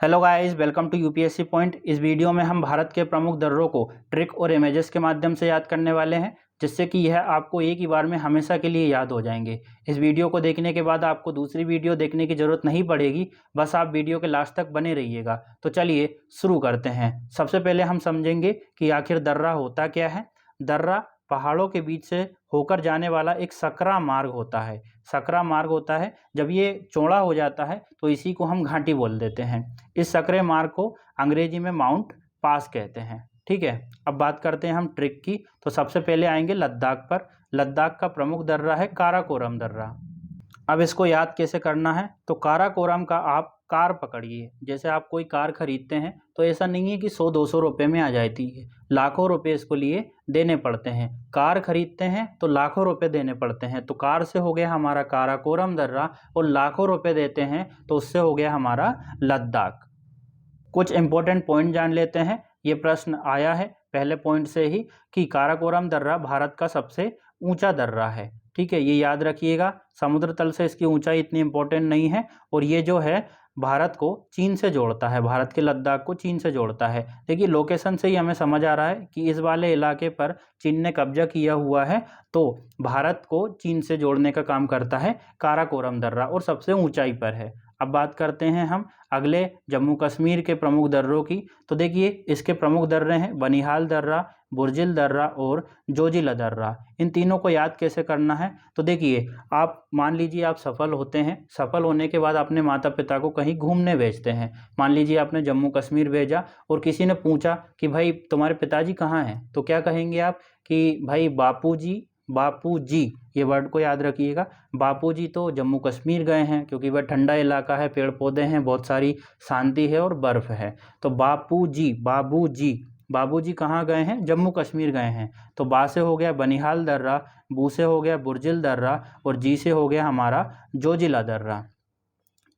Hello guys, welcome to UPSC point. इस video में हम भारत के प्रमुख दर्रों को ट्रिक और इमेजेस के माध्यम से याद करने वाले हैं, जिससे कि यह आपको एक ही बार में हमेशा के लिए याद हो जाएंगे। इस वीडियो को देखने के बाद आपको दूसरी वीडियो देखने की ज़रूरत नहीं पड़ेगी, बस आप वीडियो के लास्ट तक बने रहिएगा। तो चलिए शुरू करते हैं। सबसे पहले हम समझेंगे कि आखिर दर्रा होता क्या है। दर्रा पहाड़ों के बीच से होकर जाने वाला एक सकरा मार्ग होता है। सकरा मार्ग होता है, जब ये चौड़ा हो जाता है तो इसी को हम घाटी बोल देते हैं। इस सकरे मार्ग को अंग्रेजी में माउंट पास कहते हैं। ठीक है, अब बात करते हैं हम ट्रिक की। तो सबसे पहले आएंगे लद्दाख पर। लद्दाख का प्रमुख दर्रा है काराकोरम दर्रा। अब इसको याद कैसे करना है, तो काराकोरम का आप कार पकड़िए। जैसे आप कोई कार खरीदते हैं तो ऐसा नहीं है कि 100-200 रुपये में आ जाती है, लाखों रुपए इसको लिए देने पड़ते हैं। कार खरीदते हैं तो लाखों रुपए देने पड़ते हैं। तो कार से हो गया हमारा काराकोरम दर्रा, और लाखों रुपए देते हैं तो उससे हो गया हमारा लद्दाख। कुछ इंपॉर्टेंट पॉइंट जान लेते हैं। ये प्रश्न आया है पहले पॉइंट से ही कि काराकोरम दर्रा भारत का सबसे ऊंचा दर्रा है। ठीक है, ये याद रखिएगा। समुद्र तल से इसकी ऊंचाई इतनी इंपॉर्टेंट नहीं है, और ये जो है भारत को चीन से जोड़ता है, भारत के लद्दाख को चीन से जोड़ता है। देखिए लोकेशन से ही हमें समझ आ रहा है कि इस वाले इलाके पर चीन ने कब्जा किया हुआ है, तो भारत को चीन से जोड़ने का काम करता है काराकोरम दर्रा, और सबसे ऊंचाई पर है। अब बात करते हैं हम अगले जम्मू कश्मीर के प्रमुख दर्रों की। तो देखिए इसके प्रमुख दर्रे हैं बनिहाल दर्रा, बुर्जिल दर्रा और जोजिला दर्रा। इन तीनों को याद कैसे करना है, तो देखिए आप मान लीजिए आप सफल होते हैं। सफल होने के बाद अपने माता पिता को कहीं घूमने भेजते हैं। मान लीजिए आपने जम्मू कश्मीर भेजा और किसी ने पूछा कि भाई तुम्हारे पिताजी कहाँ हैं, तो क्या कहेंगे आप कि भाई बापूजी। बापूजी, ये वर्ड को याद रखिएगा। बापूजी तो जम्मू कश्मीर गए हैं, क्योंकि वह ठंडा इलाका है, पेड़ पौधे हैं, बहुत सारी शांति है और बर्फ़ है। तो बापूजी, बाबूजी, बाबूजी कहाँ गए हैं, जम्मू कश्मीर गए हैं। तो बा से हो गया बनिहाल दर्रा, बू से हो गया बुर्जिल दर्रा, और जी से हो गया हमारा जोजिला दर्रा।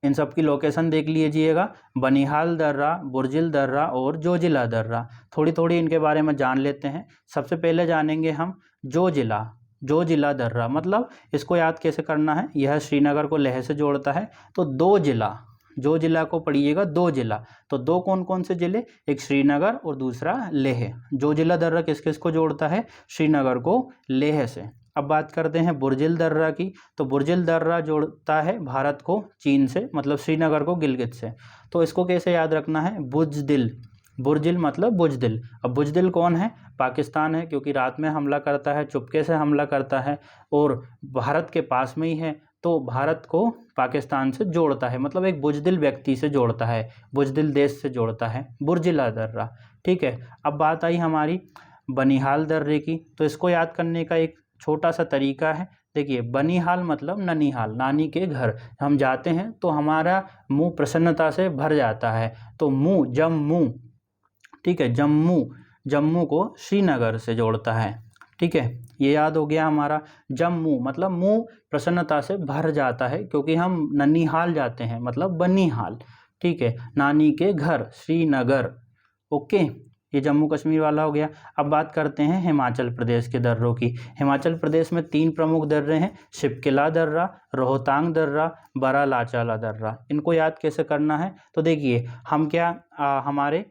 इन सब की लोकेशन देख लीजिएगा, बनिहाल दर्रा, बुर्जिल दर्रा और जोजिला दर्रा। थोड़ी थोड़ी इनके बारे में जान लेते हैं। सबसे पहले जानेंगे हम जोजिला। जोजिला दर्रा मतलब इसको याद कैसे करना है, यह श्रीनगर को लेह से जोड़ता है। तो दो जिला, जो जिला को पढ़िएगा, दो जिला। तो दो कौन कौन से जिले, एक श्रीनगर और दूसरा लेह। जोजिला दर्रा किस किस को जोड़ता है, श्रीनगर को लेह से। अब बात करते हैं बुर्जिल दर्रा की। तो बुर्जिल दर्रा जोड़ता है भारत को चीन से, मतलब श्रीनगर को गिलगित से। तो इसको कैसे याद रखना है, बुजदिल। बुर्जिल मतलब बुजदिल। अब बुजदिल कौन है, पाकिस्तान है, क्योंकि रात में हमला करता है, चुपके से हमला करता है और भारत के पास में ही है। तो भारत को पाकिस्तान से जोड़ता है, मतलब एक बुजदिल व्यक्ति से जोड़ता है, बुजदिल देश से जोड़ता है बुर्जिला दर्रा। ठीक है, अब बात आई हमारी बनिहाल दर्रे की। तो इसको याद करने का एक छोटा सा तरीका है। देखिए बनिहाल मतलब ननिहाल, नानी के घर हम जाते हैं तो हमारा मुंह प्रसन्नता से भर जाता है। तो मुंह, जम्मू। ठीक है, जम्मू, जम्मू को श्रीनगर से जोड़ता है। ठीक है, ये याद हो गया हमारा। जम्मू मतलब मुंह प्रसन्नता से भर जाता है, क्योंकि हम ननिहाल जाते हैं, मतलब बनिहाल। ठीक है, नानी के घर श्रीनगर। ओके, ये जम्मू कश्मीर वाला हो गया। अब बात करते हैं हिमाचल प्रदेश के दर्रों की। हिमाचल प्रदेश में 3 प्रमुख दर्रे हैं, शिपकिला दर्रा, रोहतांग दर्रा, बरालाचाला दर्रा। इनको याद कैसे करना है, तो देखिए हम हमारे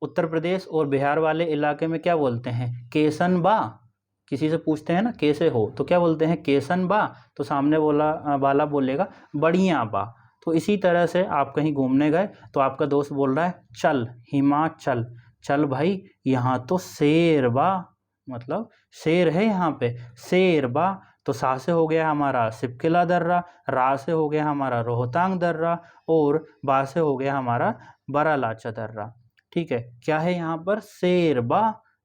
उत्तर प्रदेश और बिहार वाले इलाके में क्या बोलते हैं, केसन बा। किसी से पूछते हैं ना कैसे हो, तो क्या बोलते हैं, केसन बा। तो सामने वाला बोलेगा बढ़िया बा। तो इसी तरह से आप कहीं घूमने गए तो आपका दोस्त बोल रहा है चल हिमाचल, चल भाई यहाँ तो शेर बा, मतलब शेर है यहाँ पे, शेर बा। तो सा से हो गया हमारा शिपकिला दर्रा, रा से हो गया हमारा रोहतांग दर्रा, और बा से हो गया हमारा बरालाचा दर्रा। ठीक है, क्या है यहाँ पर, शेरबा,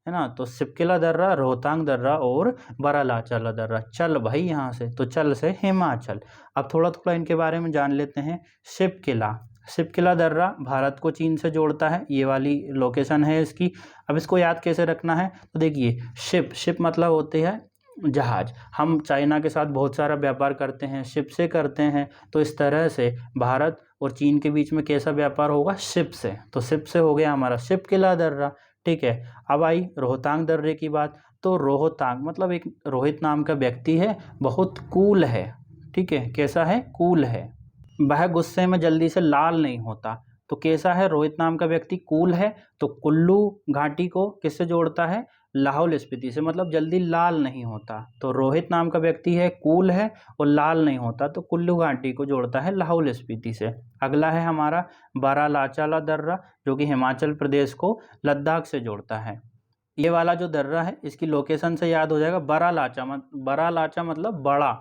है ना। तो शिपकिला दर्रा, रोहतांग दर्रा और बरालाचाला दर्रा। चल भाई यहाँ से, तो चल से हिमाचल। अब थोड़ा थोड़ा इनके बारे में जान लेते हैं। शिपकिला, शिपकिला दर्रा भारत को चीन से जोड़ता है, ये वाली लोकेशन है इसकी। अब इसको याद कैसे रखना है, तो देखिए शिप, शिप मतलब होते हैं जहाज। हम चाइना के साथ बहुत सारा व्यापार करते हैं, शिप से करते हैं। तो इस तरह से भारत और चीन के बीच में कैसा व्यापार होगा, शिप से। तो शिप से हो गया हमारा शिपकिला दर्रा। ठीक है, अब आई रोहतांग दर्रे की बात। तो रोहतांग मतलब एक रोहित नाम का व्यक्ति है, बहुत कूल है। ठीक है, कैसा है, कूल है। वह गुस्से में जल्दी से लाल नहीं होता। तो कैसा है, रोहित नाम का व्यक्ति कूल है, तो कुल्लू घाटी को किससे जोड़ता है, लाहौल स्पीति से, मतलब जल्दी लाल नहीं होता। तो रोहित नाम का व्यक्ति है, कूल है और लाल नहीं होता, तो कुल्लू घाटी को जोड़ता है लाहौल स्पीति से। अगला है हमारा बारालाचाला दर्रा, जो कि हिमाचल प्रदेश को लद्दाख से जोड़ता है। ये वाला जो दर्रा है इसकी लोकेशन से याद हो जाएगा, बारालाचा मतलब बड़ा,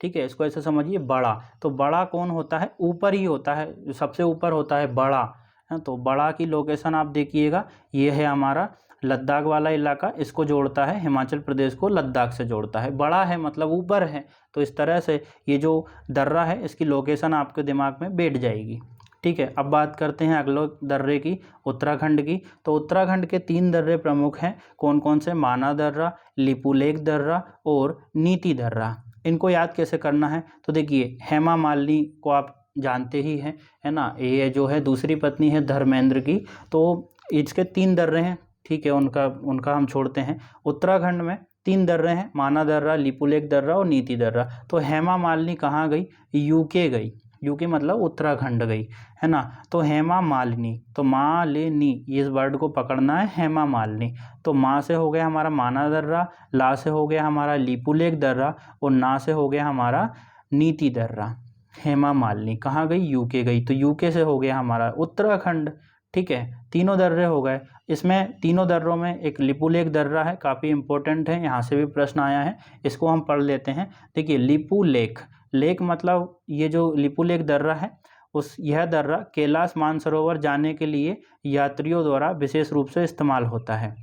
ठीक है, इसको ऐसे समझिए बड़ा। तो बड़ा कौन होता है, ऊपर ही होता है, सबसे ऊपर होता है बड़ा, है। तो बड़ा की लोकेशन आप देखिएगा, ये है हमारा लद्दाख वाला इलाका, इसको जोड़ता है, हिमाचल प्रदेश को लद्दाख से जोड़ता है। बड़ा है मतलब ऊपर है, तो इस तरह से ये जो दर्रा है इसकी लोकेशन आपके दिमाग में बैठ जाएगी, ठीक है। अब बात करते हैं अगले दर्रे की, उत्तराखंड की। तो उत्तराखंड के 3 दर्रे प्रमुख हैं, कौन कौन से, माना दर्रा, लिपुलेख दर्रा और नीति दर्रा। इनको याद कैसे करना है, तो देखिए हेमा मालिनी को आप जानते ही हैं, है ना, ये जो है दूसरी पत्नी है धर्मेंद्र की। तो इसके 3 दर्रे हैं, ठीक है, उनका हम छोड़ते हैं। उत्तराखंड में 3 दर्रे हैं, माना दर्रा, लिपुलेख दर्रा और नीति दर्रा। तो हेमा मालिनी कहाँ गई, यूके गई, यूके मतलब उत्तराखंड गई, है ना। तो हेमा मालिनी, तो मालिनी, इस वर्ड को पकड़ना है, हेमा मालिनी। तो माँ से हो गया हमारा माना दर्रा, ला से हो गया हमारा लिपुलेख दर्रा और ना से हो गया हमारा नीति दर्रा। हेमा मालिनी कहाँ गई, यूके गई, तो यूके से हो गया हमारा उत्तराखंड, ठीक है। तीनों दर्रे हो गए। इसमें तीनों दर्रों में एक लिपुलेख दर्रा है, काफ़ी इंपॉर्टेंट है, यहाँ से भी प्रश्न आया है, इसको हम पढ़ लेते हैं। देखिए लिपुलेख, लेख मतलब ये जो लिपुलेख दर्रा है, यह दर्रा कैलाश मानसरोवर जाने के लिए यात्रियों द्वारा विशेष रूप से इस्तेमाल होता है।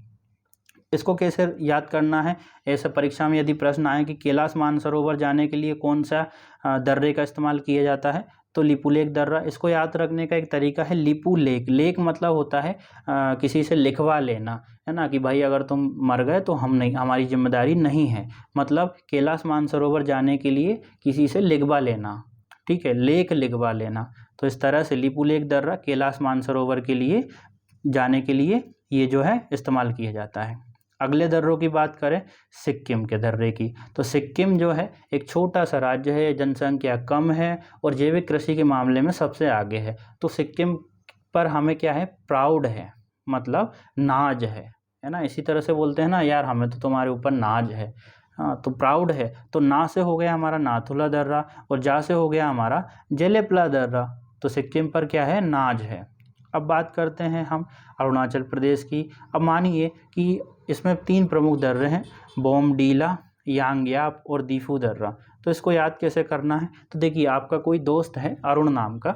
इसको कैसे याद करना है, ऐसे परीक्षा में यदि प्रश्न आए कि कैलाश मानसरोवर जाने के लिए कौन सा दर्रे का इस्तेमाल किया जाता है, तो लिपुलेख दर्रा। इसको याद रखने का एक तरीका है लिपुलेख, लेख मतलब होता है किसी से लिखवा लेना, है ना, कि भाई अगर तुम मर गए तो हम नहीं, हमारी जिम्मेदारी नहीं है, मतलब कैलाश मानसरोवर जाने के लिए किसी से लिखवा लेना, ठीक है, लेख लिखवा लेना। तो इस तरह से लिपुलेख दर्रा कैलाश मानसरोवर के लिए जाने के लिए ये जो है इस्तेमाल किया जाता है। अगले दर्रों की बात करें, सिक्किम के दर्रे की, तो सिक्किम जो है एक छोटा सा राज्य है, जनसंख्या कम है और जैविक कृषि के मामले में सबसे आगे है। तो सिक्किम पर हमें क्या है, प्राउड है, मतलब नाज है ना। इसी तरह से बोलते हैं ना, यार हमें तो तुम्हारे ऊपर नाज है, हाँ, तो प्राउड है। तो ना से हो गया हमारा नाथुला दर्रा और जा से हो गया हमारा जेलेपला दर्रा। तो सिक्किम पर क्या है, नाज है। अब बात करते हैं हम अरुणाचल प्रदेश की। अब मानिए कि इसमें 3 प्रमुख दर्रे हैं, बोमडीला, यांगयाप और दीफू दर्रा। तो इसको याद कैसे करना है, तो देखिए आपका कोई दोस्त है अरुण नाम का,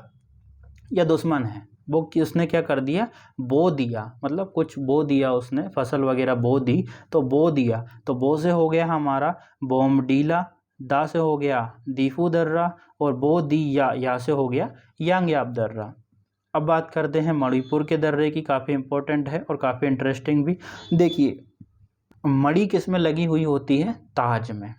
या दुश्मन है, वो कि उसने क्या कर दिया, बो दिया, मतलब कुछ बो दिया उसने, फसल वगैरह बो दी, तो बो दिया। तो बो से हो गया हमारा बोमडीला, दा से हो गया दीफू दर्रा और बो दी या से हो गया यांगयाप दर्रा। अब बात करते हैं मणिपुर के दर्रे की, काफ़ी इंपॉर्टेंट है और काफ़ी इंटरेस्टिंग भी। देखिए मणि किस में लगी हुई होती है, ताज में,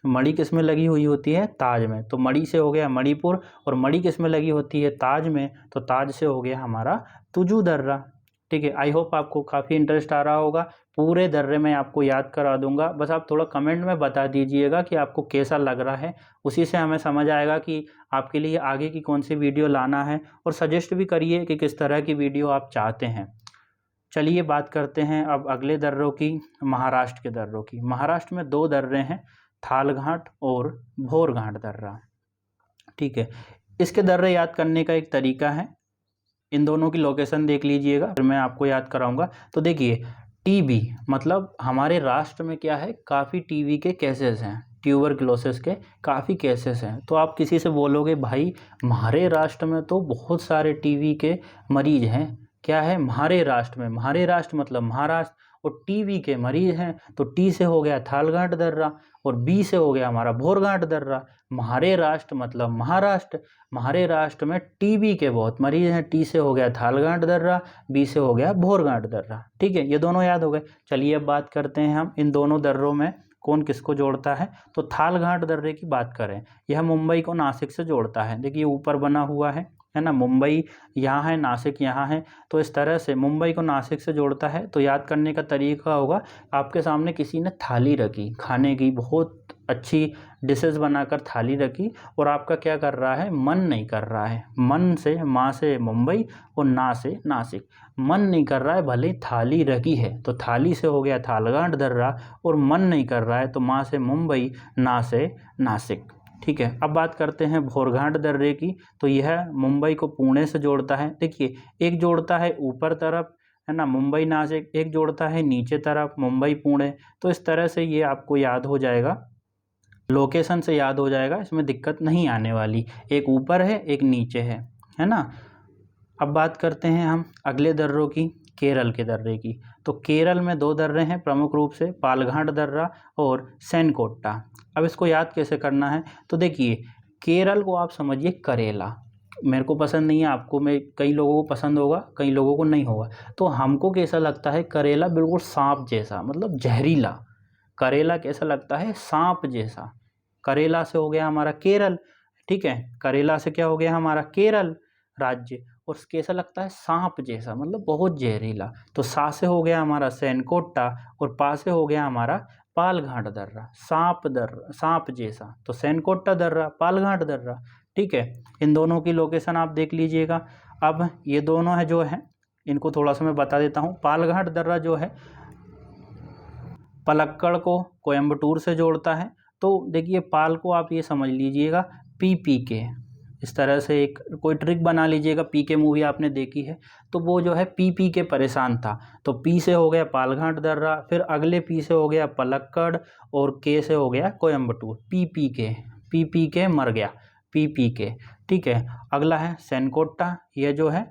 मणि किस में लगी हुई होती है, ताज में। तो मणि से हो गया मणिपुर और मणि किस में लगी होती है, ताज में, तो ताज से हो गया हमारा तुजू दर्रा, ठीक है। आई होप आपको काफ़ी इंटरेस्ट आ रहा होगा, पूरे दर्रे में आपको याद करा दूंगा, बस आप थोड़ा कमेंट में बता दीजिएगा कि आपको कैसा लग रहा है, उसी से हमें समझ आएगा कि आपके लिए आगे की कौन सी वीडियो लाना है, और सजेस्ट भी करिए कि किस तरह की वीडियो आप चाहते हैं। चलिए बात करते हैं अब अगले दर्रों की, महाराष्ट्र के दर्रों की। महाराष्ट्र में 2 दर्रे हैं, थालघाट और भोरघाट दर्रा, ठीक है। इसके दर्रे याद करने का एक तरीका है, इन दोनों की लोकेशन देख लीजिएगा, फिर मैं आपको याद कराऊंगा। तो देखिए टीबी मतलब हमारे राष्ट्र में क्या है, काफ़ी टीबी के केसेस हैं, ट्यूबरक्लोसिस के काफ़ी केसेस हैं। तो आप किसी से बोलोगे भाई हमारे राष्ट्र में तो बहुत सारे टीबी के मरीज हैं, क्या है हमारे राष्ट्र में, हमारे राष्ट्र मतलब महाराष्ट्र, और टीबी के मरीज हैं, तो टी से हो गया थालघाट दर्रा और बी से हो गया हमारा भोरघाट दर्रा। हमारे राष्ट्र मतलब महाराष्ट्र, हमारे राष्ट्र में टीबी के बहुत मरीज हैं, टी से हो गया थालघाट दर्रा, बी से हो गया भोरघाट दर्रा, ठीक है, ये दोनों याद हो गए। चलिए अब बात करते हैं हम इन दोनों दर्रों में कौन किसको जोड़ता है। तो थालघाट दर्रे की बात करें, यह मुंबई को नासिक से जोड़ता है, देखिए ऊपर बना हुआ है ना, मुंबई यहाँ है, नासिक यहाँ है, तो इस तरह से मुंबई को नासिक से जोड़ता है। तो याद करने का तरीका होगा, आपके सामने किसी ने थाली रखी खाने की, बहुत अच्छी डिशेस बनाकर थाली रखी और आपका क्या कर रहा है, मन नहीं कर रहा है। मन से माँ से मुंबई और ना से नासिक, मन नहीं कर रहा है, भले ही थाली रखी है तो थाली से हो गया थालगांठ दर्रा, और मन नहीं कर रहा है तो माँ से मुंबई ना से नासिक। ठीक है, अब बात करते हैं भोरघाट दर्रे की। तो यह मुंबई को पुणे से जोड़ता है। देखिए, एक जोड़ता है ऊपर तरफ, है ना, मुंबई नासिक, एक जोड़ता है नीचे तरफ, मुंबई पुणे। तो इस तरह से ये आपको याद हो जाएगा, लोकेशन से याद हो जाएगा, इसमें दिक्कत नहीं आने वाली। एक ऊपर है, एक नीचे है ना। अब बात करते हैं हम अगले दर्रों की, केरल के दर्रे की। तो केरल में 2 दर्रे हैं प्रमुख रूप से, पालघाट दर्रा और सेनकोट्टा। अब इसको याद कैसे करना है, तो देखिए, केरल को आप समझिए करेला। मेरे को पसंद नहीं है, आपको में कई लोगों को पसंद होगा, कई लोगों को नहीं होगा। तो हमको कैसा लगता है करेला, बिल्कुल सांप जैसा, मतलब जहरीला। करेला कैसा लगता है, सांप जैसा। करेला से हो गया हमारा केरल, ठीक है, करेला से क्या हो गया हमारा केरल राज्य, और कैसा लगता है, सांप जैसा, मतलब बहुत जहरीला। तो सा से हो गया हमारा सेनकोट्टा और पा से हो गया हमारा पालघाट दर्रा, सांप जैसा। तो सेनकोट्टा दर्रा, पालघाट दर्रा, ठीक है। इन दोनों की लोकेशन आप देख लीजिएगा। अब ये दोनों है जो है, इनको थोड़ा सा मैं बता देता हूँ। पालघाट दर्रा जो है पलक्कड़ को कोयम्बटूर से जोड़ता है। तो देखिए, पाल को आप ये समझ लीजिएगा पी के, इस तरह से एक कोई ट्रिक बना लीजिएगा। पी के मूवी आपने देखी है, तो वो जो है पी के परेशान था, तो पी से हो गया पालघाट दर्रा, फिर अगले पी से हो गया पलक्कड़, और के से हो गया कोयम्बटूर। पी के मर गया, पी के, ठीक है। अगला है सेनकोट्टा, यह जो है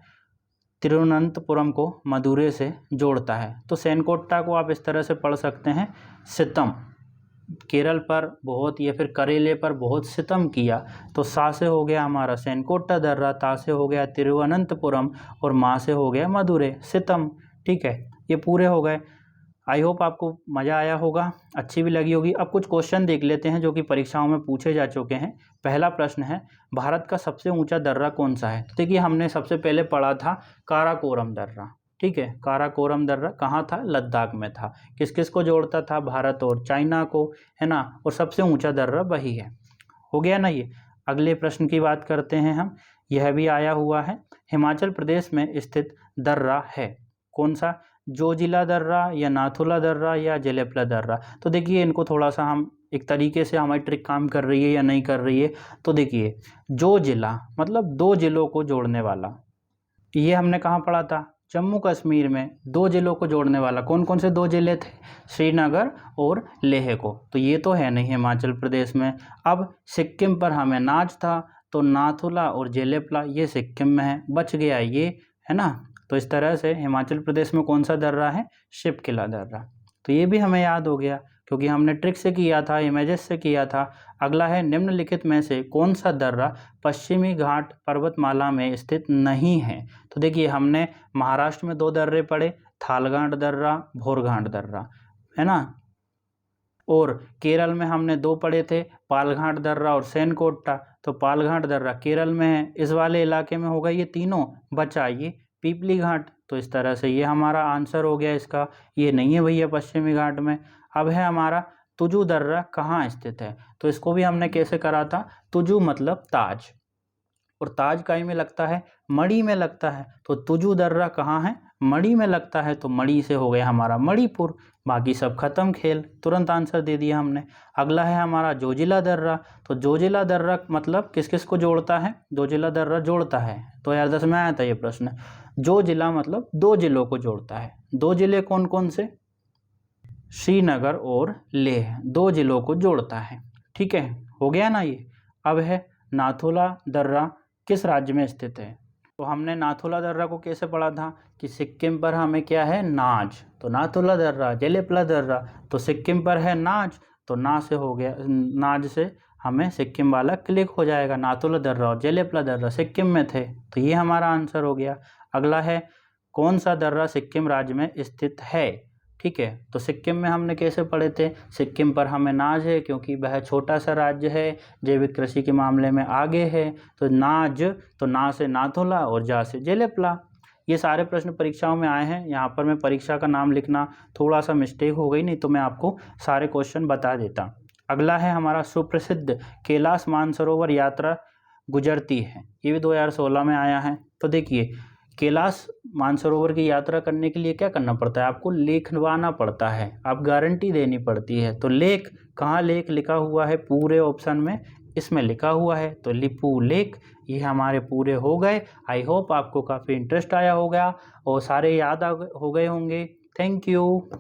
तिरुवनंतपुरम को मदुरै से जोड़ता है। तो सेनकोट्टा को आप इस तरह से पढ़ सकते हैं, सितम, केरल पर बहुत या फिर करेले पर बहुत सितम किया। तो सा से हो गया हमारा सेनकोट्टा दर्रा, ता से हो गया तिरुवनंतपुरम, और माँ से हो गया मदुरै, सितम, ठीक है। ये पूरे हो गए। आई होप आपको मज़ा आया होगा, अच्छी भी लगी होगी। अब कुछ क्वेश्चन देख लेते हैं जो कि परीक्षाओं में पूछे जा चुके हैं। पहला प्रश्न है, भारत का सबसे ऊंचा दर्रा कौन सा है। तो देखिए, हमने सबसे पहले पढ़ा था काराकोरम दर्रा, ठीक है। काराकोरम दर्रा कहाँ था, लद्दाख में था। किस किस को जोड़ता था, भारत और चाइना को, है ना, और सबसे ऊंचा दर्रा वही है। हो गया ना ये। अगले प्रश्न की बात करते हैं हम, यह भी आया हुआ है, हिमाचल प्रदेश में स्थित दर्रा है कौन सा, जोजिला दर्रा या नाथुला दर्रा या जेलेपला दर्रा। तो देखिए, इनको थोड़ा सा हम एक तरीके से, हमारी ट्रिक काम कर रही है या नहीं कर रही है। तो देखिए, जो जिला मतलब 2 जिलों को जोड़ने वाला, ये हमने कहाँ पढ़ा था, जम्मू कश्मीर में 2 जिलों को जोड़ने वाला। कौन कौन से 2 जिले थे, श्रीनगर और लेह को। तो ये तो है नहीं हिमाचल प्रदेश में। अब सिक्किम पर हमें नाज था, तो नाथुला और जेलेपला ये सिक्किम में है, बच गया ये, है ना। तो इस तरह से हिमाचल प्रदेश में कौन सा दर्रा है, शिपकिला दर्रा। तो ये भी हमें याद हो गया क्योंकि हमने ट्रिक से किया था, इमेजेस से किया था। अगला है, निम्नलिखित में से कौन सा दर्रा पश्चिमी घाट पर्वतमाला में स्थित नहीं है। तो देखिए, हमने महाराष्ट्र में 2 दर्रे पढ़े, थालगांठ दर्रा, भोरघाट दर्रा, है ना। और केरल में हमने 2 पढ़े थे, पालघाट दर्रा और सेनकोट्टा। तो पालघाट दर्रा केरल में है, इस वाले इलाके में होगा ये तीनों, बचा ये पीपली घाट। तो इस तरह से ये हमारा आंसर हो गया इसका, ये नहीं है भैया पश्चिमी घाट में। अब है हमारा तुजू दर्रा कहाँ स्थित है। तो इसको भी हमने कैसे करा था, तुजू मतलब ताज, और ताज काई में लगता है, मणि में लगता है। तो तुजू दर्रा कहाँ है, मणि में लगता है। तो मणि से हो गया हमारा मणिपुर। बाकी सब खत्म खेल, तुरंत आंसर दे दिया हमने। अगला है हमारा जोजिला दर्रा। तो जोजिला दर्रा मतलब किस किस को जोड़ता है, जोजिला दर्रा जोड़ता है। तो 2010 में आया था ये प्रश्न। जो जिला मतलब 2 जिलों को जोड़ता है। 2 जिले कौन कौन से, श्रीनगर और लेह, 2 जिलों को जोड़ता है, ठीक है। हो गया ना ये। अब है नाथुला दर्रा किस राज्य में स्थित है। तो हमने नाथुला दर्रा को कैसे पढ़ा था कि सिक्किम पर हमें क्या है, नाज। तो नाथुला दर्रा, जेलेपला दर्रा, तो सिक्किम पर है नाज, तो ना से हो गया, नाज से हमें सिक्किम वाला क्लिक हो जाएगा। नाथुला दर्रा और जेलेपला दर्रा सिक्किम में थे, तो ये हमारा आंसर हो गया। अगला है, कौन सा दर्रा सिक्किम राज्य में स्थित है, ठीक है। तो सिक्किम में हमने कैसे पढ़े थे, सिक्किम पर हमें नाज है क्योंकि वह छोटा सा राज्य है, जैविक कृषि के मामले में आगे है। तो नाज, तो ना से नाथुला और जा से जेलेपला। ये सारे प्रश्न परीक्षाओं में आए हैं। यहाँ पर मैं परीक्षा का नाम लिखना थोड़ा सा मिस्टेक हो गई, नहीं तो मैं आपको सारे क्वेश्चन बता देता। अगला है हमारा सुप्रसिद्ध कैलाश मानसरोवर यात्रा गुजरती है, ये भी 2016 में आया है। तो देखिए कैलाश मानसरोवर की यात्रा करने के लिए क्या करना पड़ता है, आपको लिखवाना पड़ता है, आप गारंटी देनी पड़ती है। तो लेक, कहाँ लेक लिखा हुआ है पूरे ऑप्शन में, इसमें लिखा हुआ है, तो लिपू लेक। ये हमारे पूरे हो गए। आई होप आपको काफ़ी इंटरेस्ट आया होगा और सारे याद हो गए होंगे। Thank you.